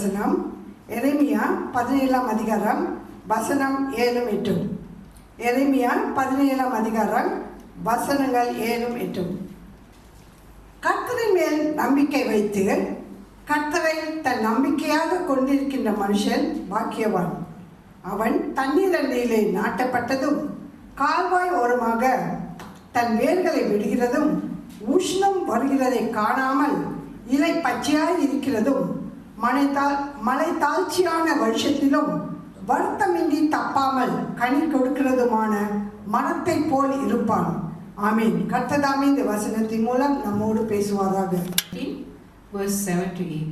வசனம் எரேமியா 17ஆம் அதிகாரம் வசனம் 7-8. எரேமியா 17ஆம் அதிகாரம் வசனங்கள் 7-8. கர்த்தரின் மேல் நம்பிக்கை வைத்து கர்த்தரை தன் நம்பிக்கையாக கொண்டிருக்கின்ற மனுஷன் பாக்கியவான். அவன் தண்ணீர் அண்டையிலே நாட்டப்பட்டதும் கால்வாய் ஓரமாக தன் வேர்களை விடுகிறதும் உஷ்ணம் வருகிறதை காணாமல் இலை பச்சையாய் இருக்கிறதும் மழை தாழ்ச்சியான வருஷத்திலும் வருத்தமின்றி தப்பாமல் கனி கொடுக்கிறதுமான மரத்தை போல் இருப்பான். ஆமீன். கர்த்ததாமே இந்த வசனத்தின் மூலம் நம்மோடு பேசுவாராக. Verse 7-8.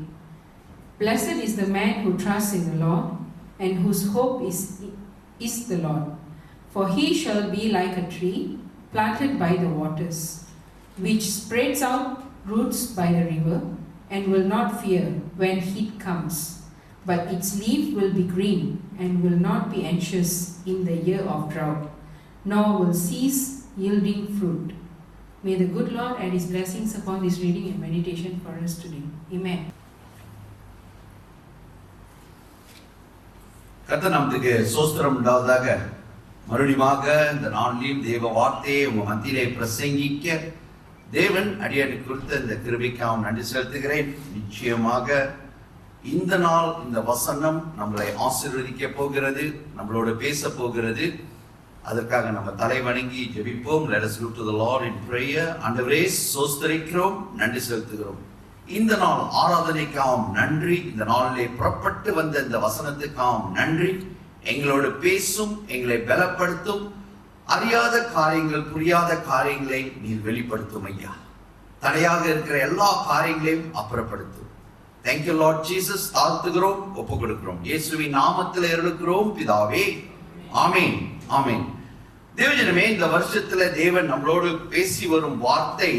Blessed is the man who trusts in the Lord and whose hope is the Lord. For he shall be like a tree planted by the waters, which spreads out roots by the river, and will not fear when heat comes, but its leaf will be green and will not be anxious in the year of drought, nor will cease yielding fruit. May the good Lord add his blessings upon this reading and meditation for us today. Amen. கர்த்தர் நமக்கு ஸ்தோத்திரம் உண்டாவதாக. மறுபடியுமாக இந்த நாளிலும் தேவ வார்த்தையை உங்க மத்தியிலே பிரசங்கிக்க தேவன் அடியானுக்கு கொடுத்த இந்த கிருபைக்காக நன்றி செலுத்துகிறேன். நிச்சயமாக இந்த நாள் இந்த வசனம் நம்மளை ஆசீர்வதிக்க போகிறது, நம்மளோட பேச போகிறது. அதற்காக நம்ம தலை வணங்கி ஜெபிப்போம். Let us look to the Lord in prayer. ஆண்டவரே ஸ்தோத்திரிக்கிறோம், நன்றி செலுத்துகிறோம். இந்த நாள் ஆராதனைக்காம் நன்றி. இந்த நாளிலே புறப்பட்டு வந்த இந்த வசனத்துக்காம் நன்றி. எங்களோட பேசும், எங்களை பலப்படுத்தும். அறியாத காரியங்கள், புரியாத காரியங்களை நீர் வெளிப்படுத்தும் ஐயா. தடையாக இருக்கிற எல்லா காரியங்களையும் அப்புறப்படுத்தும். Thank you Lord Jesus. தாழ்த்துகிறோம், ஒப்பு கொடுக்கிறோம். இயேசுவின் நாமத்தில் இருக்கிறோம் பிதாவே. ஆமீன், ஆமீன். தேவஜனமே, இந்த வருஷத்துல தேவன் நம்மளோடு பேசி வரும் வார்த்தை,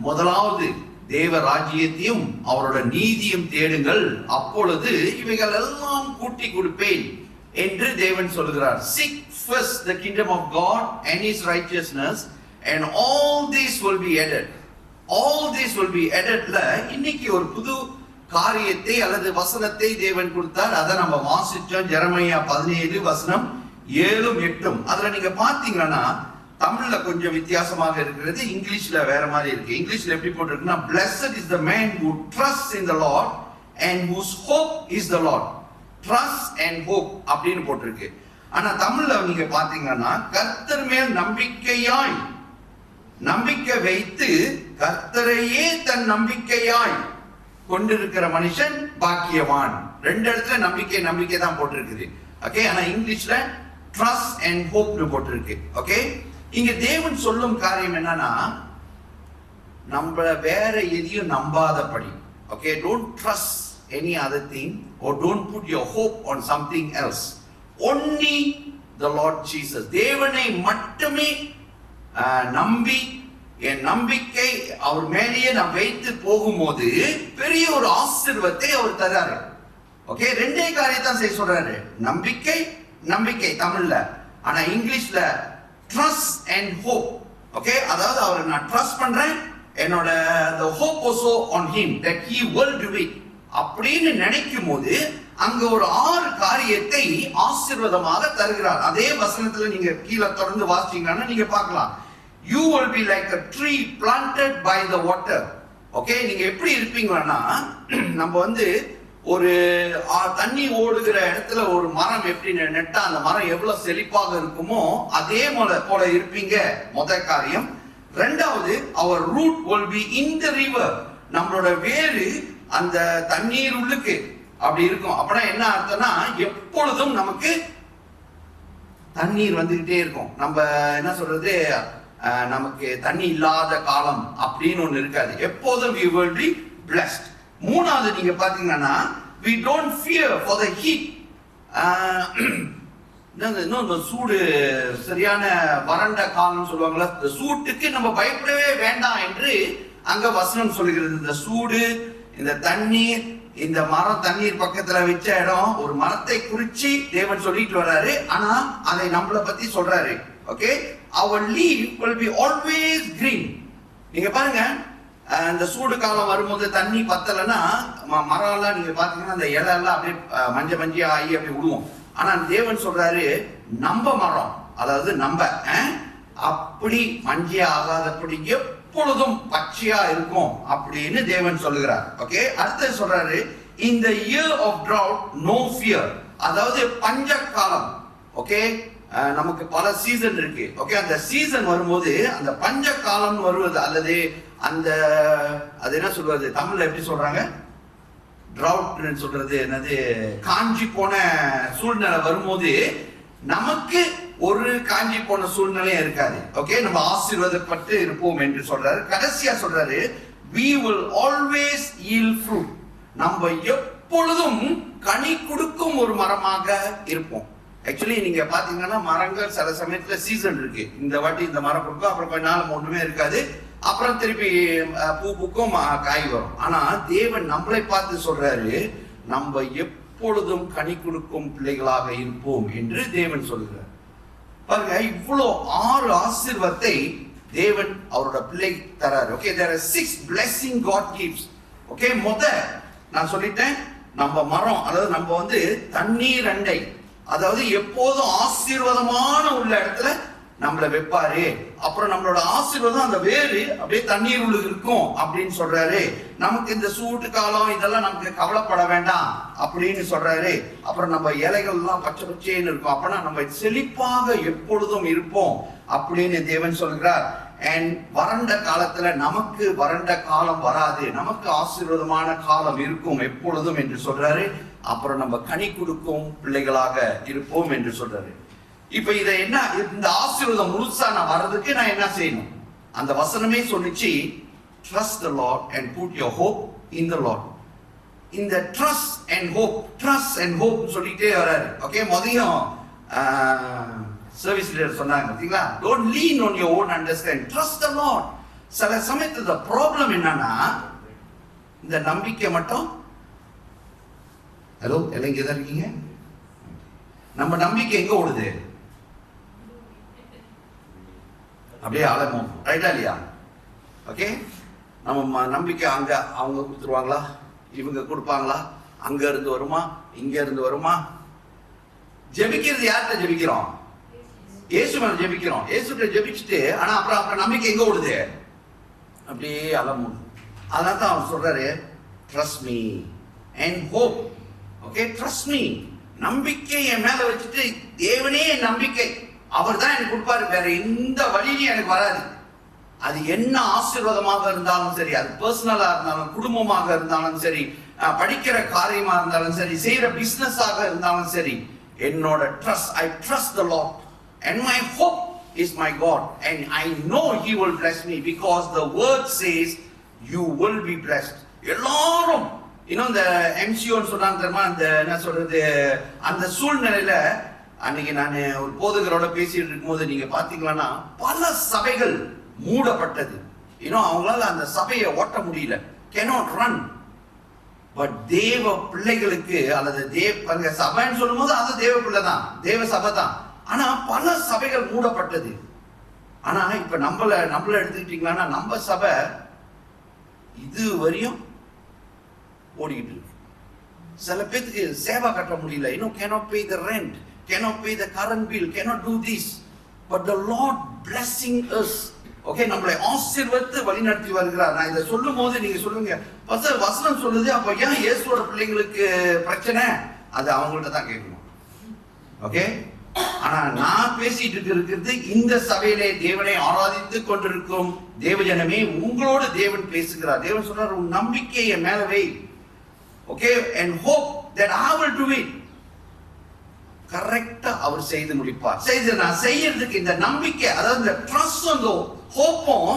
முதலாவது தேவ ராஜ்யத்தையும் அவரோட நீதியும் தேடுங்கள், அப்பொழுது இவைகள் எல்லாம் கூட்டி கொடுப்பேன் என்று தேவன் சொல்கிறார். Seek first the kingdom of God and his righteousness and all these will be added. All these will be added. இன்னைக்கு ஒரு புது காரியத்தை அல்லது வசனத்தை தேவன் கொடுத்தார். அதை நம்ம வாசிச்சோம். எரேமியா 17 வசனம் 7-8. அதுல நீங்க பாத்தீங்கன்னா தமிழ்ல கொஞ்சம் வித்தியாசமாக இருக்கிறது, இங்கிலீஷ்ல வேற மாதிரி இருக்கு. இங்கிலீஷ்ல எப்படி போட்டிருக்குன்னா, blessed is the man who trusts in the Lord and whose hope is the Lord. Trust and hope அப்படின்னு போட்டிருக்கு. ஆனா தமிழ்ல நீங்க பாத்தீங்கன்னா, கர்த்தர் மேல் நம்பிக்கை வைத்து கர்த்தரையே தன் நம்பிக்கையாய் கொண்டிருக்கிற மனுஷன் பாக்கியவான். ரெண்டு இடத்துல நம்பிக்கை தான் போட்டிருக்குது. ஓகே. ஆனா இங்கிலீஷ்ல trust and hope னு போட்டிருக்கு. ஓகே. இங்க தேவன் சொல்லும் காரியம் என்னன்னா, நம்ம வேற எதையும் நம்பாதபடி. Okay. Don't trust any other thing or don't put your hope on something else. Only the Lord Jesus. தேவனை மட்டுமே நம்பி, என் நம்பிக்கை அவர் மேலேயே நான் வைத்து போகும்போது பெரிய ஒரு ஆசீர்வாதத்தை அவர் தராரு. ஓகே. ரெண்டே காரியத்தான் செய்ய சொல்றாரு. நம்பிக்கை தமிழ்ல, ஆனா இங்கிலீஷ்ல trust and hope. ஓகே. அதாவது அவரை நான் ட்ரஸ்ட் பண்றேன், என்னோட the hope also on him that he will do it அப்படின்னு நினைக்கும் போது அங்க ஒரு 6 காரியத்தை ஆசீர்வாதமாக தருகிறார். அதே வசனத்துல நீங்க கீழே தொடர்ந்து வாசிச்சீங்கன்னா நீங்க பார்க்கலாம். You will be like a tree planted by the water. Okay. நீங்க எப்படி இருப்பீங்கன்னா, நம்ம ஒரு தண்ணி ஓடுகிற இடத்துல ஒரு மரம் எப்படி நட்டா அந்த மரம் எவ்வளவு செழிப்பாக இருக்குமோ அதே போல இருப்பீங்க. முதல் காரியம். ரெண்டாவது, our root will be in the river. நம்மளோட வேறு அந்த தண்ணீர் உள்ளுக்கு அப்படி இருக்கும். அப்படின்னா என்ன அர்த்தம்னா, எப்பொழுதும் நமக்கு தண்ணீர் வந்துகிட்டே இருக்கும். நம்ம என்ன சொல்றது, நமக்கு தண்ணி இல்லாத காலம் அப்படின்னு ஒண்ணு இருக்காது. எப்போதும் we will be blessed. மூணாவது நீங்க பாத்தீங்கன்னா, we don't fear for the heat. இன்னும் சூடு, சரியான வறண்ட காலம் சொல்லுவாங்களா, இந்த சூட்டுக்கு நம்ம பயப்படவே வேண்டாம் என்று அங்க வசனம் சொல்லுகிறது. இந்த சூடு, இந்த தண்ணீர், இந்த மரம் தண்ணீர் பக்கத்துல வச்ச இடம், ஒரு மரத்தை குறிச்சு தேவன் சொல்லிட்டு வர்றாரு. ஆனா அதை நம்மளை பத்தி சொல்றாரு. Okay. Our leaf will be always green. நீங்க பாருங்க, இந்த சூடு காலம் வரும்போது தண்ணி பத்தலைன்னா மரம்லாம் நீங்க பாத்தீங்கன்னா அந்த இலை எல்லாம் அப்படியே மஞ்சள் ஆகி அப்படி விடுவோம். ஆனா தேவன் சொல்றாரு நம்ம மரம், அதாவது நம்ம அப்படி மஞ்சள் ஆகாதபடி எப்பொழுதும் பச்சையா இருக்கும் அப்படின்னு தேவன் சொல்லுகிறார். ஓகே, அடுத்து சொல்றாரு இந்த year of drought no fear, அதாவது பஞ்ச காலம். ஓகே, நமக்கு பல சீசன் இருக்கு. ஓகே, அந்த சீசன் வரும்போது அந்த பஞ்ச காலம் வருவது அல்லது அந்த அது என்ன சொல்றது தமிழ்ல எப்படி சொல்றாங்க, drought சொல்றது என்னது, காஞ்சி போன சூழ்நிலை வரும்போது நமக்கு ஒரு காஞ்சி போன சூழ்நிலையும் இருக்காது. ஓகே, நம்ம ஆசீர்வாதப்பட்டு இருப்போம் என்று சொல்றாரு. கடைசியா சொல்றாரு we will always yield fruit, நம்ம எப்பொழுதும் கனி கொடுக்கும் ஒரு மரமாக இருப்போம். ஆக்சுவலி நீங்க பாத்தீங்கன்னா மரங்கள் சில சமயத்துல சீசன் இருக்கு. இந்த வாட்டி இந்த மரம் கொடுக்கும், அப்புறம் கொஞ்ச நாள் ஒண்ணுமே இருக்காது, அப்புறம் திருப்பி பூ பூக்கும் காய் வரும். ஆனா தேவன் நம்மளை பார்த்து சொல்றாரு நம்ம எப்பொழுதும் கனி கொடுக்கும் பிள்ளைகளாக இருப்போம் என்று தேவன் சொல்கிறார். பாருங்க, இவ்வளோ 6 ஆசீர்வாதத்தை தேவன் அவரோட பிள்ளை தராரு. Okay, there are 6 blessing God gives. Okay, நான் சொல்லிட்டேன் நம்ம மரம், அதாவது நம்ம தண்ணீர் அண்டை, அதாவது எப்போதும் ஆசீர்வாதமான உள்ள இடத்துல நம்மளை வைப்பாரு. அப்புறம் நம்மளோட ஆசீர்வாதம் அந்த வேறு அப்படியே தண்ணீர் உள்ள இருக்கும் அப்படின்னு சொல்றாரு. நமக்கு இந்த சூட்டு காலம் இதெல்லாம் நமக்கு கவலைப்பட வேண்டாம் அப்படின்னு சொல்றாரு. அப்புறம் நம்ம இலைகள் எல்லாம் பச்சை பச்சைன்னு இருக்கும், அப்பனா நம்ம செழிப்பாக எப்பொழுதும் இருப்போம் அப்படின்னு தேவன் சொல்கிறார். அண்ட் வறண்ட காலத்துல நமக்கு வறண்ட காலம் வராது, நமக்கு ஆசீர்வாதமான காலம் இருக்கும் எப்பொழுதும் என்று சொல்றாரு. அப்புறம் நம்ம கனி கொடுக்கும் பிள்ளைகளாக இருப்போம் என்று சொல்றாரு. இப்ப இதை என்ன, இந்த ஆசீர்வாதம் முழுசா நான் வர்றதுக்கு நான் என்ன செய்யணும்? அந்த வசனமே சொல்லிச்சு, trust the Lord and put your hope in the Lord. இந்த trust and hope சொல்லிட்டே வராரு. ஓகே, மொதல்ல சர்வீஸ் லீடர் சொன்னாங்க பாத்தீங்களா, don't lean on your own understanding, trust the Lord. சில சமயத்துல ப்ராப்ளம் என்னன்னா இந்த நம்பிக்கை மட்டும், ஹலோ எல்லாம் இங்கே தான் இருக்கீங்க, நம்ம நம்பிக்கை எங்க ஓடுது? அப்படியே ஆழமும், ரைட்டா இல்லையா? ஓகே, நம்ம நம்பிக்கை அங்க அவங்க கொடுத்துருவாங்களா, இவங்க கொடுப்பாங்களா, அங்க இருந்து வருமா, இங்க இருந்து வருமா? ஜெபிக்கிறது யார்கிட்ட ஜெபிக்கிறோம்? இயேசு மேல ஜெபிக்கிறோம். இயேசுகிட்ட ஜெபிச்சுட்டு ஆனா அப்புறம் நம்பிக்கை எங்க ஓடுது? அப்படியே அலமும். அதனால தான் அவர் சொல்றாரு trust me and hope. Okay, trust me, நம்பிக்கை என் மேல வச்சுட்டு தேவனே என் நம்பிக்கை, அவர் தான் எனக்கு கொடுப்பாரு, வேற எந்த வழியிலும் எனக்கு வராது. அது என்ன ஆசீர்வாதமாக இருந்தாலும் சரி, அது பர்சனலா இருந்தாலும் குடும்பமாக இருந்தாலும் சரி, படிக்கிற காரியமா இருந்தாலும் சரி, செய்யற பிசினஸாக இருந்தாலும் சரி, என்னோட trust, I trust the Lord and my hope is my God and I know he will bless me because the word says you will be blessed. எல்லாரும் இன்னும் இந்த எம்சிஓன்னு சொன்னாங்க தெரியுமா, அந்த என்ன சொல்றது, அந்த சூழ்நிலையில அன்னைக்கு நான் ஒரு போதகரோட பேசிட்டு இருக்கும்போது நீங்க பாத்தீங்கன்னா பல சபைகள் மூடப்பட்டது. இன்னும் அவங்களால அந்த சபையை ஓட்ட முடியல, cannot run. பட் தேவ பிள்ளைகளுக்கு அல்லது சபைன்னு சொல்லும் போது அது தேவ பிள்ளை தான், தேவ சபை தான். ஆனா பல சபைகள் மூடப்பட்டது. ஆனா இப்ப நம்மள எடுத்துக்கிட்டீங்கன்னா நம்ம சபை இது வரையும் ஓடிக்கிட்டு இருக்கு. சில பேருக்கு சேவா கட்ட முடியல, இன்னும் cannot pay the rent, cannot pay the current bill, cannot do this, but the Lord blessing us. Okay, நம்மளை ஆசீர்வதித்து வழிநடத்தி வருகிறார். நான் இதை சொல்லும் போது நீங்க சொல்லுங்க, வசனம் சொல்லுது, அப்ப ஏன் இயேசுவோட பிள்ளைங்களுக்கு பிரச்சனை? அது அவங்கள்ட்ட தான் கேட்கணும். ஓகே, ஆனா நான் பேசிட்டு இருக்கிறது இந்த சபையிலே தேவனை ஆராதித்து கொண்டிருக்கும் தேவஜனமே, உங்களோடு தேவன் பேசுகிறார். தேவன் சொல்றார், உன் நம்பிக்கையை மேல வை. Okay, and hope that I will do it. கரெக்டா அவர் செய்து முடிப்பார். நான் செய்யறதுக்கு இந்த நம்பிக்கை, அதாவது இந்த ட்ரஸ்ட் அந்த ஹோப்பும்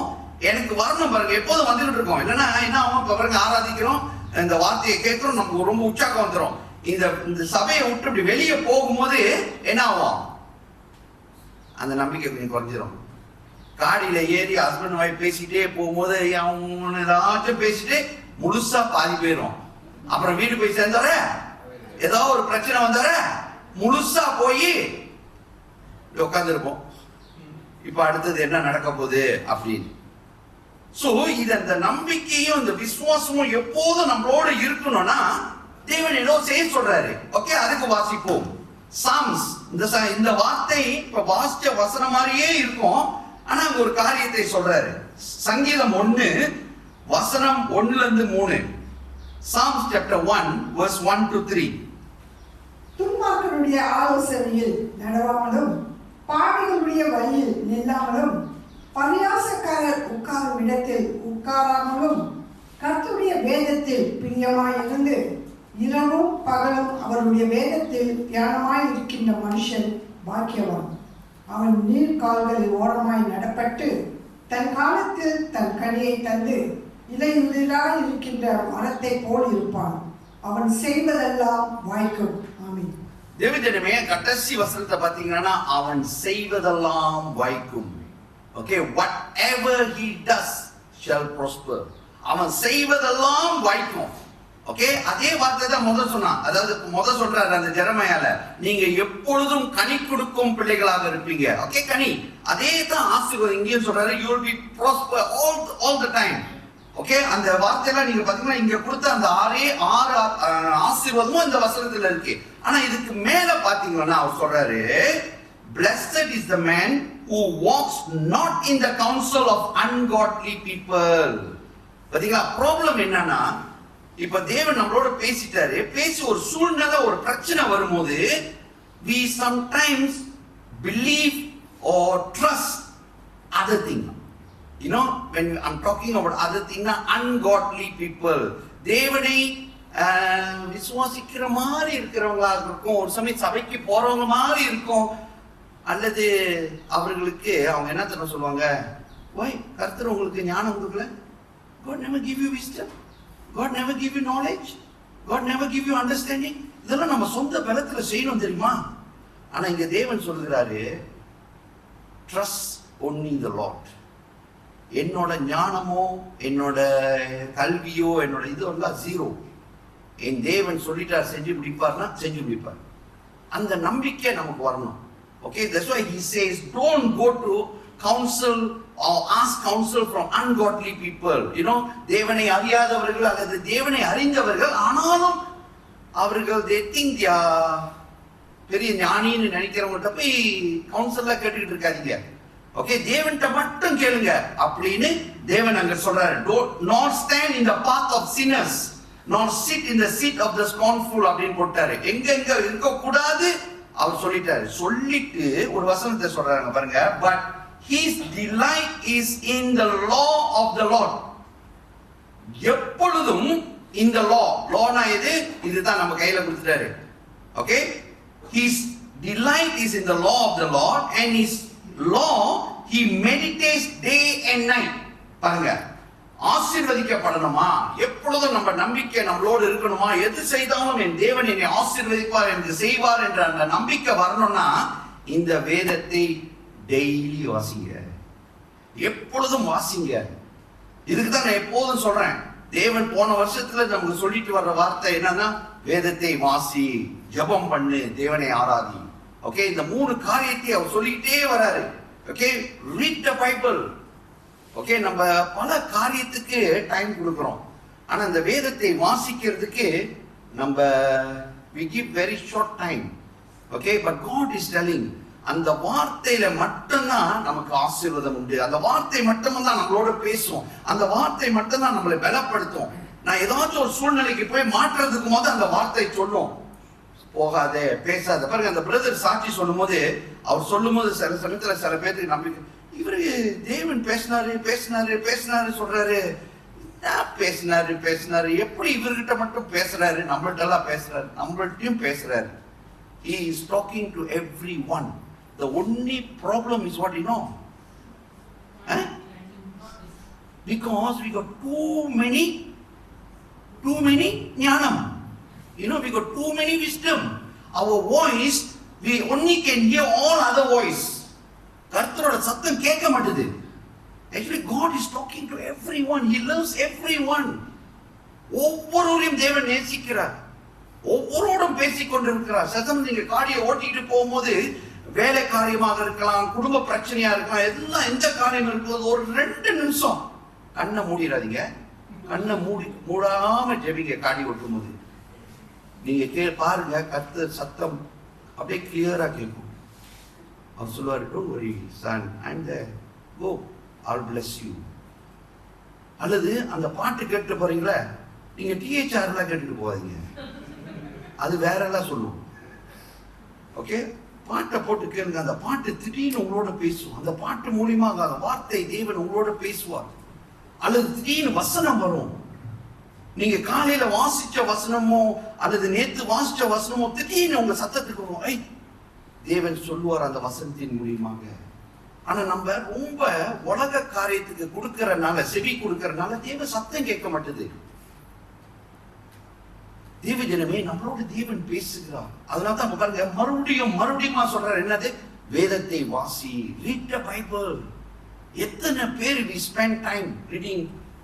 எனக்கு வரணும் பாருங்க. எப்போதும் வந்துகிட்டு இருக்கோம், இல்லைன்னா என்ன ஆகும்? பாருங்க, ஆராதிக்கிறோம், இந்த வார்த்தையை கேட்கிறோம், நமக்கு ரொம்ப உற்சாகம் வந்துடும். இந்த சபையை விட்டு இப்படி வெளியே போகும்போது என்ன ஆகும்? அந்த நம்பிக்கை கொஞ்சம் குறைஞ்சிடும். காடியில ஏறி ஹஸ்பண்ட் ஒய்ஃப் பேசிட்டே போகும்போது அவன் ஏதாச்சும் பேசிட்டு முழுசா பாதி போயிடும். அப்புறம் வீடு போய் சேர்ந்தார ஏதோ ஒரு பிரச்சனை வந்தார முழுசா போய் உட்கார்ந்து இருப்போம். இப்ப அடுத்தது என்ன நடக்க போகுது அப்படின்னு. சோ இது அந்த நம்பிக்கையும் இந்த விசுவாசமும் எப்போதும் நம்மளோட இருக்கணும்னா தேவன் ஏதோ செய்ய சொல்றாரு. ஓகே, அதுக்கு வாசிப்போம். சாம்ஸ் இந்த வார்த்தை இப்ப வாசிச்ச வசனம் மாதிரியே இருக்கும். ஆனா அங்க ஒரு காரியத்தை சொல்றாரு. சங்கீதம் 1 வசனம் 1-3. Psalms chapter 1 verse 1-3. துன்மார்க்கருடைய ஆலோசனையில் நடவாமலும் பாவிகளுடைய வழியில் நில்லாமலும் பரியாசக்காரர் உட்காரும் இடத்தில் உட்காராமலும் கர்த்தருடைய வேதத்தில் பிரியமாயிருந்து இரவும் பகலும் அவருடைய வேதத்தில் தியானமாய் இருக்கின்ற மனுஷன் பாக்கியவான். அவன் நீர்க்கால்களில் ஓரமாய் நடப்பட்டு தன் காலத்தில் தன் கனியை தந்து இலையுதிராய் இருக்கின்ற மரத்தை போல் இருப்பான். அவன் செய்வதெல்லாம் வாய்க்கும். ஆமென். தேவஜனமே, கடைசி வசனத்தை பாத்தீங்கன்னா அவன் செய்வதெல்லாம் வாய்க்கும். Okay, whatever he does shall prosper. அவன் செய்வதெல்லாம் வாய்க்கும். ஓகே, அதே வார்த்தை தான் முதல் சொன்னான். அதாவது முதல் சொல்றாரு அந்த ஜெரமையால, நீங்க எப்பொழுதும் கனி கொடுக்கும் பிள்ளைகளாக இருப்பீங்க. ஓகே, கனி. அதே தான் ஆசீர்வாதம் இங்கேயும் சொல்றாரு, you will be prosper all the time. Okay, அந்த வார்த்தையெல்லாம் நீங்க பாத்தீங்கன்னா இங்க கொடுத்த அந்த ஆறு ஆசீர்வாதமும் இந்த வசனத்துல இருக்கு. ஆனா இதுக்கு மேல பாத்தீங்கன்னா அவர் சொல்றாரு, blessed is the man who walks not in the counsel of ungodly people. பாத்தீங்களா, ப்ராப்ளம் என்னன்னா, இப்ப தேவன் நம்மளோட பேசிட்டாரு. பேசி ஒரு சூழ்நிலை ஒரு பிரச்சனை வரும்போது we sometimes believe or trust other thing. You know, when I'm talking about other thing, ungodly people, தேவனை விசுவாசிக்கிற மாதிரி இருக்கிறவங்களா இருக்கும், ஒரு சமயம் சபைக்கு போறவங்க மாதிரி இருக்கும், அல்லது அவர்களுக்கு அவங்க என்ன தெரியும் சொல்லுவாங்க, why கர்த்தர் உங்களுக்கு ஞானம் கொடுக்கல? God never give you wisdom. God never give you knowledge. God never give you understanding. இதெல்லாம் நம்ம சொந்த பலத்துல செய்யணும் தெரியுமா? ஆனா இங்க தேவன் சொல்லுகிறாரு, trust only the Lord. என்னோட ஞானமோ என்னோட கல்வியோ என்னோட இது எல்லாம் ஜீரோ. என் தேவன் சொல்லிட்டார் செஞ்சு முடிப்பார்னா செஞ்சு முடிப்பார். அந்த நம்பிக்கை நமக்கு வரணும். Okay, that's why he says don't go to counsel or ask counsel from ungodly people. You know, தேவனை அறியாதவர்கள் அல்லது தேவனை அறிந்தவர்கள் ஆனாலும் அவர்கள் they think they are பெரிய ஞானின்னு நினைக்கிறவங்கள்ட்ட போய் கவுன்சிலா கேட்டுக்கிட்டு இருக்காதீங்க. ஓகே, தேவன்கிட்ட மட்டும் கேளுங்க அப்படின்னு தேவன் அங்க சொல்றாரு. Not stand in the path of sinners, nor sit in the seat of the scornful அப்படின்னு போட்டாரு. எங்க இருக்க கூடாது அவர் சொல்லிட்டாரு. சொல்லிட்டு ஒரு வசனத்தை சொல்றாங்க பாருங்க, but his delight is in the law of the Lord. எப்பொழுதும் இந்த lawனா இதுதான் நம்ம கையில கொடுத்துட்டாரு. Okay, his delight is in the law of the Lord and his law he meditates day and night. பாருங்க, ஆசீர்வதிக்கப்படணுமா, எப்பொழுதும் நம்ம நம்பிக்கை நம்மளோடு இருக்கணுமா, எது செய்தாலும் என் தேவன் என்னை ஆசீர்வதிப்பார் என்று செய்வார் என்ற அந்த நம்பிக்கை வரணும்னா இந்த வேதத்தை டெய்லி வாசிங்க, எப்பொழுதும் வாசிங்க. இதுக்கு தான் நான் எப்போதும் சொல்றேன், தேவன் போன வருஷத்துல நமக்கு சொல்லிட்டு வர்ற வார்த்தை என்னன்னா, வேதத்தை வாசி, ஜெபம் பண்ணு, தேவனை ஆராதி. ஓகே, இந்த 3 காரியத்தை அவர் சொல்லிட்டே வராரு. Okay, read the Bible. Okay, நம்ம பல காரியத்துக்கு டைம் கொடுக்கிறோம், ஆனா இந்த வேதத்தை வாசிக்கிறதுக்கு நம்ம we give very short time. Okay, but God is telling, அந்த வார்த்தையில மட்டும்தான் நமக்கு ஆசீர்வாதம் உண்டு. அந்த வார்த்தை மட்டும்தான் நம்மளோட பேசும், அந்த வார்த்தை மட்டும்தான் நம்மளை பலப்படுத்தும். நான் ஏதாச்சும் ஒரு சூழ்நிலைக்கு போய் மாற்றுறதுக்கு போது அந்த வார்த்தை சொல்லும், போகாதே, பேசாத. பாருங்க, அந்த பிரதர் சாட்சி சொல்லும் போது அவர் சொல்லும் போது சில சமயத்துல சில பேருக்கு நம்பிக்கை, இவரு தேவன் பேசினாரு சொல்றாரு, பேசினாரு எப்படி இவர்கிட்ட மட்டும் பேசுறாரு, நம்மள்ட்ட எல்லாம் பேசுறாரு, நம்மள்ட்டையும் பேசுறாரு. He is talking to everyone. The only problem is what you know, because we got too many ஞானம். You know, we got too many wisdom. Our voice, we only can hear all other voice. கர்த்தரோட சத்தம் கேட்க மாட்டேது. Actually, God is talking to everyone. He loves everyone. ஒவ்வொருவரையும் தேவன் நேசிக்கிறார், ஒவ்வொருவரும் பேசிக் கொண்டிருக்கிறார். சத்தம் நீங்க காரியை ஓட்டிட்டு போகும்போது, வேலை காரியமாக இருக்கலாம், குடும்ப பிரச்சனையா இருக்கலாம், எல்லாம் எந்த காரியம் இருக்கும்போது ஒரு 2 நிமிஷம் கண்ணை மூடிடாதீங்க. கண்ணை மூடாம ஜெபிங்க. காடி ஓட்டும் போது நீங்க பாருங்க, கர்த்தர் சத்தம் அப்படியே கிளியரா கேட்கும். அவர் சொல்லுவாரு, don't worry son, and go, all bless you. அல்லது அந்த பாட்டு கேட்டு போறீங்களா, நீங்க டிஹெச்ஆர் கேட்டுட்டு போவாதீங்க, அது வேற எல்லாம் சொல்லும். ஓகே, பாட்டை போட்டு கேளுங்க. அந்த பாட்டு திடீர்னு உங்களோட பேசும். அந்த பாட்டு மூலியமாக அந்த வார்த்தை தேவன் உங்களோட பேசுவார். அல்லது திடீர்னு வசனம் வரும். நீங்க காலையில வாசிச்ச வசனமோ அல்லது நேத்து வாசிச்ச வசனமோ திடீர்னு உங்க சத்தத்துக்கு வரும். ஐ, தேவன் சொல்லுவார் அந்த வசனத்தின் மூலியமாக. ஆனா நம்ம ரொம்ப உலக காரியத்துக்கு கொடுக்கறனால, செவி கொடுக்கறனால தேவ சத்தம் கேட்க மாட்டேது. தேவ ஜனமே, நம்மளோட தேவன் பேசுகிறார். அதனாலதான் பாருங்க, மறுபடியும் சொல்றாரு, என்னது? வேதத்தை வாசி, read the Bible. எத்தனை பேர் we spend time reading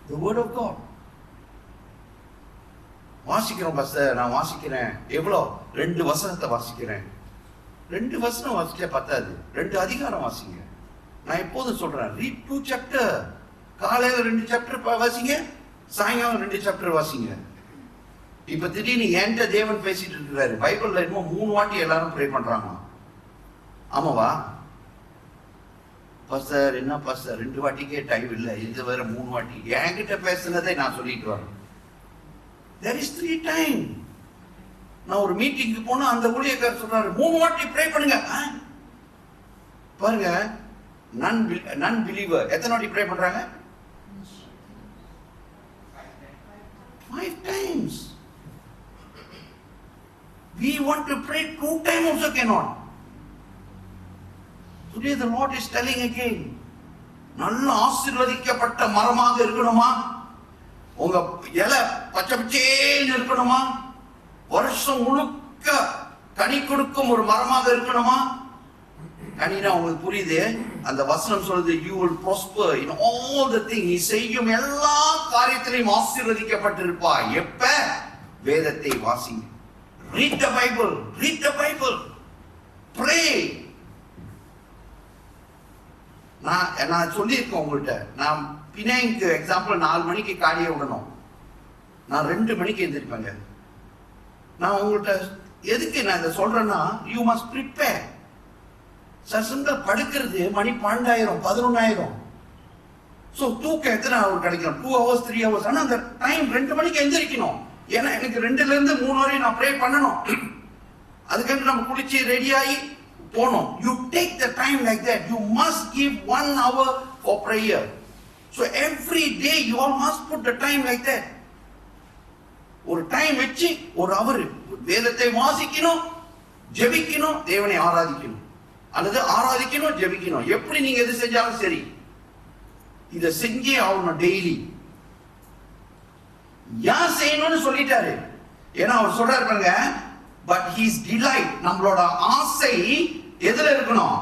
the word of God? வாசிக்கிறோம் பாஸ்டர், நான் வாசிக்கிறேன். எவ்வளோ? 2 வசனத்தை வாசிக்கிறேன். 2 வசனம் வாசிக்க பத்தாது, 2 அதிகாரம் வாசிங்க. நான் எப்போதும் சொல்றேன், read 2 chapter. காலையில 2 chapter வாசிங்க, சாயங்காலம் 2 chapter வாசிங்க. இப்ப திடீர்னு என்கிட்ட தேவன் பேசிட்டு இருக்கிறாரு. பைபிள்ல இன்னும் 3 வாட்டி எல்லாரும் ப்ரே பண்றாங்க. ஆமாவா பாஸ்டர்? என்ன பாஸ்டர், 2 வாட்டிக்கே டைம் இல்லை, இது வேற 3 வாட்டி. என்கிட்ட பேசுனதை நான் சொல்லிட்டு வரேன். There is 3 time. நான் ஒரு மீட்டிங்க்கு போனா அந்த ஊழியக்காரர் சொல்றாரு, 3 வாட்டி ப்ரே பண்ணுங்க. பாருங்க, நான் பிலீவர் எத்தனை வாட்டி ப்ரே பண்றாங்க? 5 times. We want to pray 2 times also cannot. Today the Lord is telling again, நல்ல ஆசீர்வதிக்கப்பட்ட மரமாக இருக்கணுமா? உங்க இலை பச்சை பச்சேன்னு இருக்கணுமா? வருஷம் முழுக்க கனி கொடுக்கும் ஒரு மரமாக இருக்கணுமா? கனினா உங்களுக்கு புரியுது? அந்த வசனம் சொல்லுது, you will prosper in all the things. நீ செய்யும் எல்லா காரியத்திலையும் ஆசீர்வதிக்கப்பட்டிருப்பாய். எப்ப? வேதத்தை வாசிங்க. Read the Bible. Read the Bible. Pray. நான் சொல்லியிருக்கேன் உங்கள்கிட்ட, நான் பிணைக்கு எக்ஸாம்பிள் 4 மணிக்கு காலையை விடணும், நான் 2 மணிக்கு எழுந்திருப்பேங்க. நான் உங்கள்கிட்ட எதுக்கு நான் இதை சொல்றேன்னா, யூ மஸ்ட் ப்ரிப்பேர். சசங்க படுக்கிறது மணி 12,000 11,000. ஸோ தூக்கம் எத்தனை அவர் கிடைக்கும்? 2 hours 3 hours. ஆனால் அந்த டைம் 2 மணிக்கு எழுந்திரிக்கணும். ஏன்னா எனக்கு 2ல இருந்து 3 வரையும் நான் ப்ரே பண்ணணும். அதுக்கு நம்ம குளிச்சு ரெடியாகி போனோம். You take the time like that. You must give 1 hour for prayer. So every day you all must put the time like that. ஒரு டைம் வச்சு 1 hour வேதத்தை வாசிக்கணும், ஜெபிக்கணும், தேவனை ஆராதிக்கணும், அல்லது ஆராதிக்கணும், ஜெபிக்கணும். எப்படி நீங்க எது செஞ்சாலும் சரி, இதை செஞ்சே ஆகணும் டெய்லி. ஏன் செய்யணும்னு சொல்லிட்டாரு? ஏன்னா அவர் சொல்றாரு பாருங்க, பட் ஹீஸ் டிலைட். நம்மளோட ஆசை எதுல இருக்கணும்?